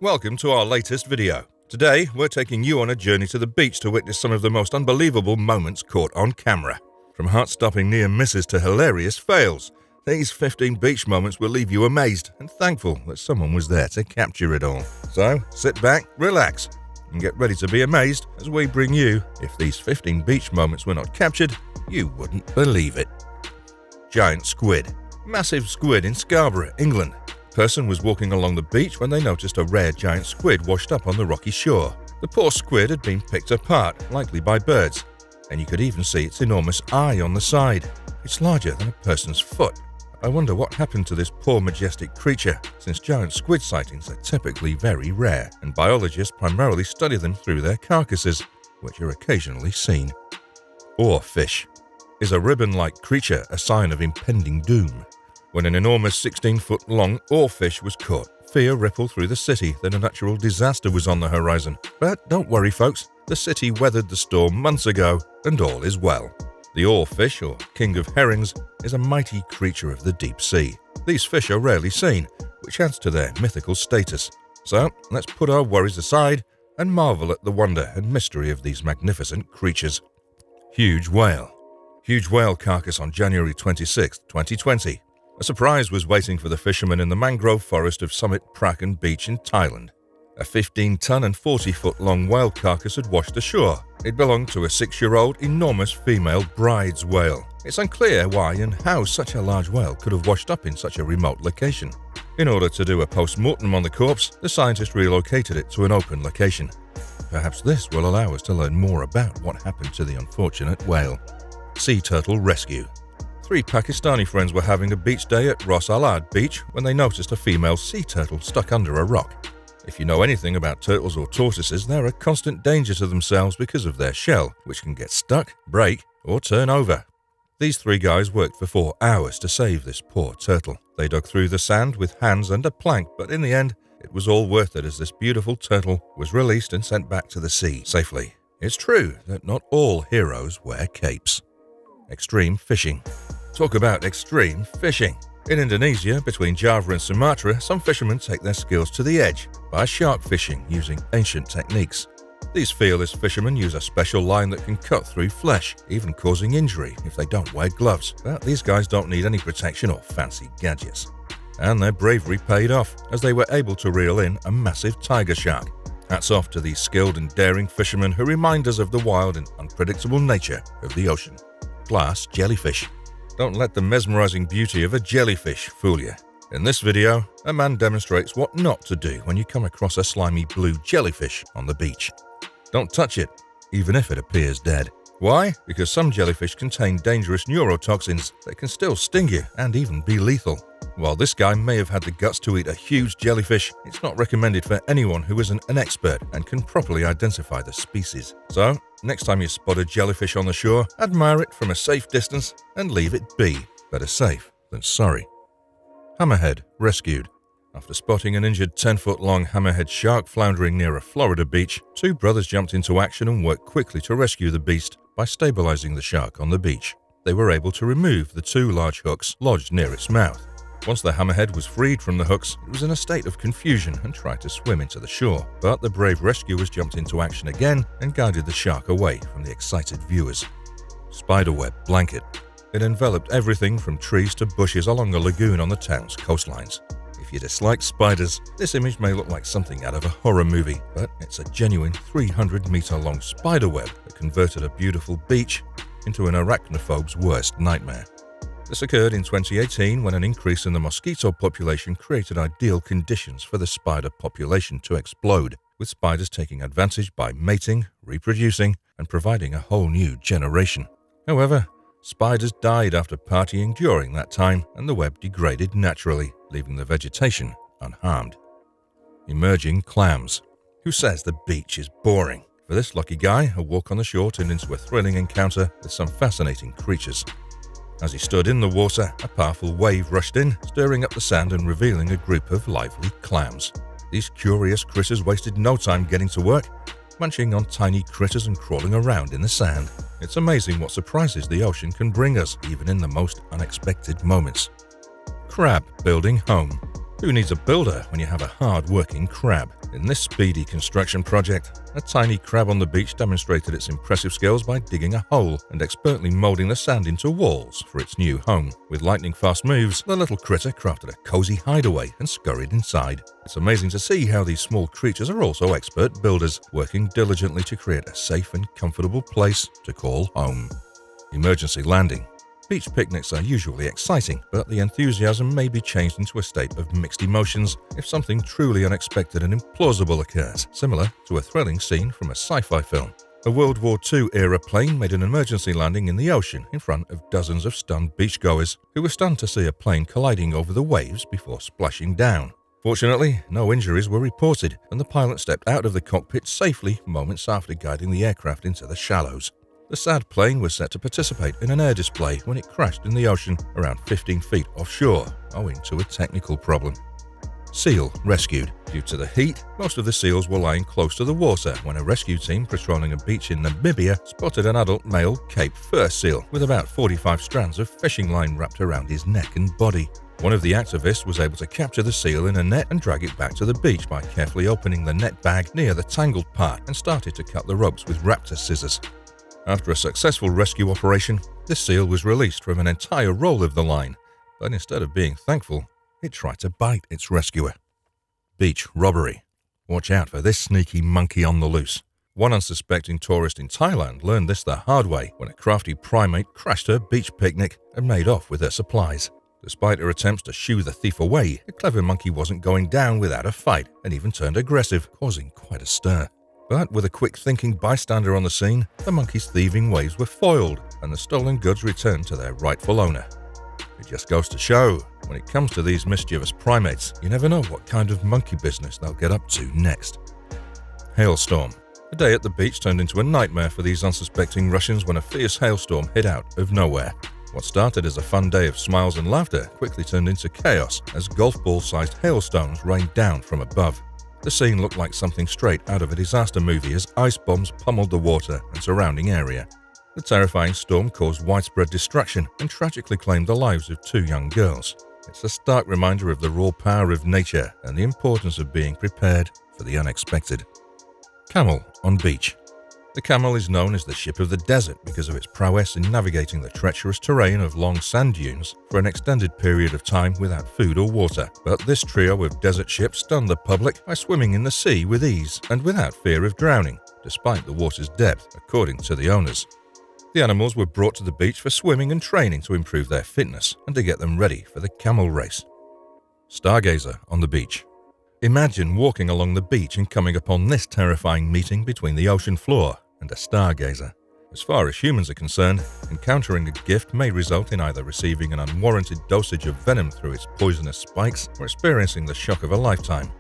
Welcome to our latest video. Today, we're taking you on a journey to the beach to witness some of the most unbelievable moments caught on camera. From heart-stopping near misses to hilarious fails, these 15 beach moments will leave you amazed and thankful that someone was there to capture it all. So, sit back, relax, and get ready to be amazed as we bring you, if these 15 beach moments were not captured, you wouldn't believe it. Giant squid. Massive squid in Scarborough, England. A person was walking along the beach when they noticed a rare giant squid washed up on the rocky shore. The poor squid had been picked apart, likely by birds, and you could even see its enormous eye on the side. It's larger than a person's foot. I wonder what happened to this poor majestic creature, since giant squid sightings are typically very rare, and biologists primarily study them through their carcasses, which are occasionally seen. Oarfish. Is a ribbon-like creature a sign of impending doom? When an enormous 16-foot-long oarfish was caught, fear rippled through the city that a natural disaster was on the horizon. But don't worry, folks, the city weathered the storm months ago, and all is well. The oarfish, or king of herrings, is a mighty creature of the deep sea. These fish are rarely seen, which adds to their mythical status. So, let's put our worries aside and marvel at the wonder and mystery of these magnificent creatures. Huge whale. Huge whale carcass on January 26, 2020. A surprise was waiting for the fishermen in the mangrove forest of Summit Prakan Beach in Thailand. A 15-ton and 40-foot-long whale carcass had washed ashore. It belonged to a 6-year-old enormous female bride's whale. It's unclear why and how such a large whale could have washed up in such a remote location. In order to do a post-mortem on the corpse, the scientists relocated it to an open location. Perhaps this will allow us to learn more about what happened to the unfortunate whale. Sea turtle rescue. 3 Pakistani friends were having a beach day at Ras Al Ad Beach when they noticed a female sea turtle stuck under a rock. If you know anything about turtles or tortoises, they're a constant danger to themselves because of their shell, which can get stuck, break, or turn over. These 3 guys worked for 4 hours to save this poor turtle. They dug through the sand with hands and a plank, but in the end, it was all worth it as this beautiful turtle was released and sent back to the sea safely. It's true that not all heroes wear capes. Extreme fishing. Talk about extreme fishing. In Indonesia, between Java and Sumatra, some fishermen take their skills to the edge by shark fishing using ancient techniques. These fearless fishermen use a special line that can cut through flesh, even causing injury if they don't wear gloves. But these guys don't need any protection or fancy gadgets. And their bravery paid off, as they were able to reel in a massive tiger shark. Hats off to these skilled and daring fishermen who remind us of the wild and unpredictable nature of the ocean. Glass jellyfish. Don't let the mesmerizing beauty of a jellyfish fool you. In this video, a man demonstrates what not to do when you come across a slimy blue jellyfish on the beach. Don't touch it, even if it appears dead. Why? Because some jellyfish contain dangerous neurotoxins that can still sting you and even be lethal. While this guy may have had the guts to eat a huge jellyfish, it's not recommended for anyone who isn't an expert and can properly identify the species. So, next time you spot a jellyfish on the shore, admire it from a safe distance and leave it be. Better safe than sorry. Hammerhead rescued. After spotting an injured 10-foot-long hammerhead shark floundering near a Florida beach, 2 brothers jumped into action and worked quickly to rescue the beast by stabilizing the shark on the beach. They were able to remove the 2 large hooks lodged near its mouth. Once the hammerhead was freed from the hooks, it was in a state of confusion and tried to swim into the shore. But the brave rescuers jumped into action again and guided the shark away from the excited viewers. Spiderweb blanket. It enveloped everything from trees to bushes along a lagoon on the town's coastlines. If you dislike spiders, this image may look like something out of a horror movie, but it's a genuine 300-meter-long spiderweb that converted a beautiful beach into an arachnophobe's worst nightmare. This occurred in 2018 when an increase in the mosquito population created ideal conditions for the spider population to explode, with spiders taking advantage by mating, reproducing, and providing a whole new generation. However, spiders died after partying during that time, and the web degraded naturally, leaving the vegetation unharmed. Emerging clams. Who says the beach is boring? For this lucky guy, a walk on the shore turned into a thrilling encounter with some fascinating creatures. As he stood in the water, a powerful wave rushed in, stirring up the sand and revealing a group of lively clams. These curious critters wasted no time getting to work, munching on tiny critters and crawling around in the sand. It's amazing what surprises the ocean can bring us, even in the most unexpected moments. Crab building home. Who needs a builder when you have a hard-working crab? In this speedy construction project, a tiny crab on the beach demonstrated its impressive skills by digging a hole and expertly molding the sand into walls for its new home. With lightning-fast moves, the little critter crafted a cozy hideaway and scurried inside. It's amazing to see how these small creatures are also expert builders, working diligently to create a safe and comfortable place to call home. Emergency landing. Beach picnics are usually exciting, but the enthusiasm may be changed into a state of mixed emotions if something truly unexpected and implausible occurs, similar to a thrilling scene from a sci-fi film. A World War II-era plane made an emergency landing in the ocean in front of dozens of stunned beachgoers, who were stunned to see a plane colliding over the waves before splashing down. Fortunately, no injuries were reported, and the pilot stepped out of the cockpit safely moments after guiding the aircraft into the shallows. The sad plane was set to participate in an air display when it crashed in the ocean around 15 feet offshore, owing to a technical problem. Seal rescued. Due to the heat, most of the seals were lying close to the water when a rescue team patrolling a beach in Namibia spotted an adult male Cape fur seal with about 45 strands of fishing line wrapped around his neck and body. One of the activists was able to capture the seal in a net and drag it back to the beach by carefully opening the net bag near the tangled part and started to cut the ropes with raptor scissors. After a successful rescue operation, the seal was released from an entire roll of the line, but instead of being thankful, it tried to bite its rescuer. Beach robbery. Watch out for this sneaky monkey on the loose. One unsuspecting tourist in Thailand learned this the hard way when a crafty primate crashed her beach picnic and made off with her supplies. Despite her attempts to shoo the thief away, the clever monkey wasn't going down without a fight and even turned aggressive, causing quite a stir. But with a quick-thinking bystander on the scene, the monkey's thieving ways were foiled and the stolen goods returned to their rightful owner. It just goes to show, when it comes to these mischievous primates, you never know what kind of monkey business they'll get up to next. Hailstorm. A day at the beach turned into a nightmare for these unsuspecting Russians when a fierce hailstorm hit out of nowhere. What started as a fun day of smiles and laughter quickly turned into chaos as golf ball-sized hailstones rained down from above. The scene looked like something straight out of a disaster movie as ice bombs pummeled the water and surrounding area. The terrifying storm caused widespread destruction and tragically claimed the lives of 2 young girls. It's a stark reminder of the raw power of nature and the importance of being prepared for the unexpected. Camel on beach. The Camel is known as the ship of the desert because of its prowess in navigating the treacherous terrain of long sand dunes for an extended period of time without food or water. But this trio of desert ships stunned the public by swimming in the sea with ease and without fear of drowning, despite the water's depth, according to the owners. The animals were brought to the beach for swimming and training to improve their fitness and to get them ready for the camel race. Stargazer on the beach. Imagine walking along the beach and coming upon this terrifying meeting between the ocean floor and a stargazer. As far as humans are concerned, encountering a gift may result in either receiving an unwarranted dosage of venom through its poisonous spikes or experiencing the shock of a lifetime.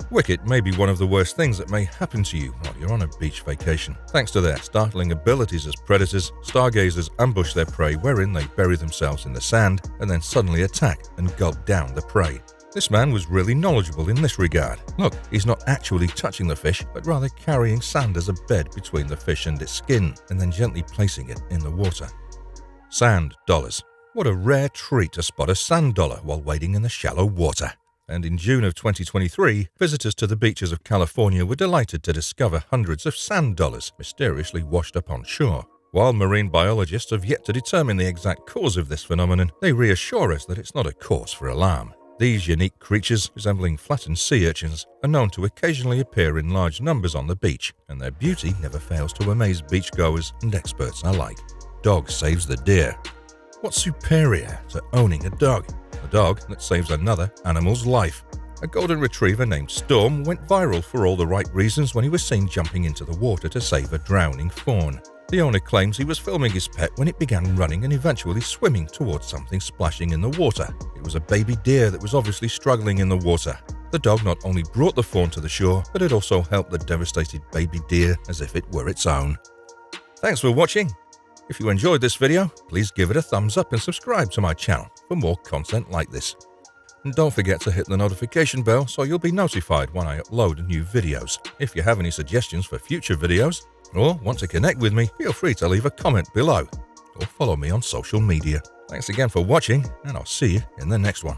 Wicket may be one of the worst things that may happen to you while you're on a beach vacation. Thanks to their startling abilities as predators, stargazers ambush their prey wherein they bury themselves in the sand and then suddenly attack and gulp down the prey. This man was really knowledgeable in this regard. Look, he's not actually touching the fish, but rather carrying sand as a bed between the fish and its skin, and then gently placing it in the water. Sand dollars. What a rare treat to spot a sand dollar while wading in the shallow water. And in June of 2023, visitors to the beaches of California were delighted to discover hundreds of sand dollars mysteriously washed up on shore. While marine biologists have yet to determine the exact cause of this phenomenon, they reassure us that it's not a cause for alarm. These unique creatures, resembling flattened sea urchins, are known to occasionally appear in large numbers on the beach, and their beauty never fails to amaze beachgoers and experts alike. Dog saves the deer. What's superior to owning a dog? A dog that saves another animal's life. A golden retriever named Storm went viral for all the right reasons when he was seen jumping into the water to save a drowning fawn. The owner claims he was filming his pet when it began running and eventually swimming towards something splashing in the water. It was a baby deer that was obviously struggling in the water. The dog not only brought the fawn to the shore, but it also helped the devastated baby deer as if it were its own. Thanks for watching. If you enjoyed this video, please give it a thumbs up and subscribe to my channel for more content like this. And don't forget to hit the notification bell so you'll be notified when I upload new videos. If you have any suggestions for future videos, or want to connect with me, feel free to leave a comment below or follow me on social media. Thanks again for watching, and I'll see you in the next one.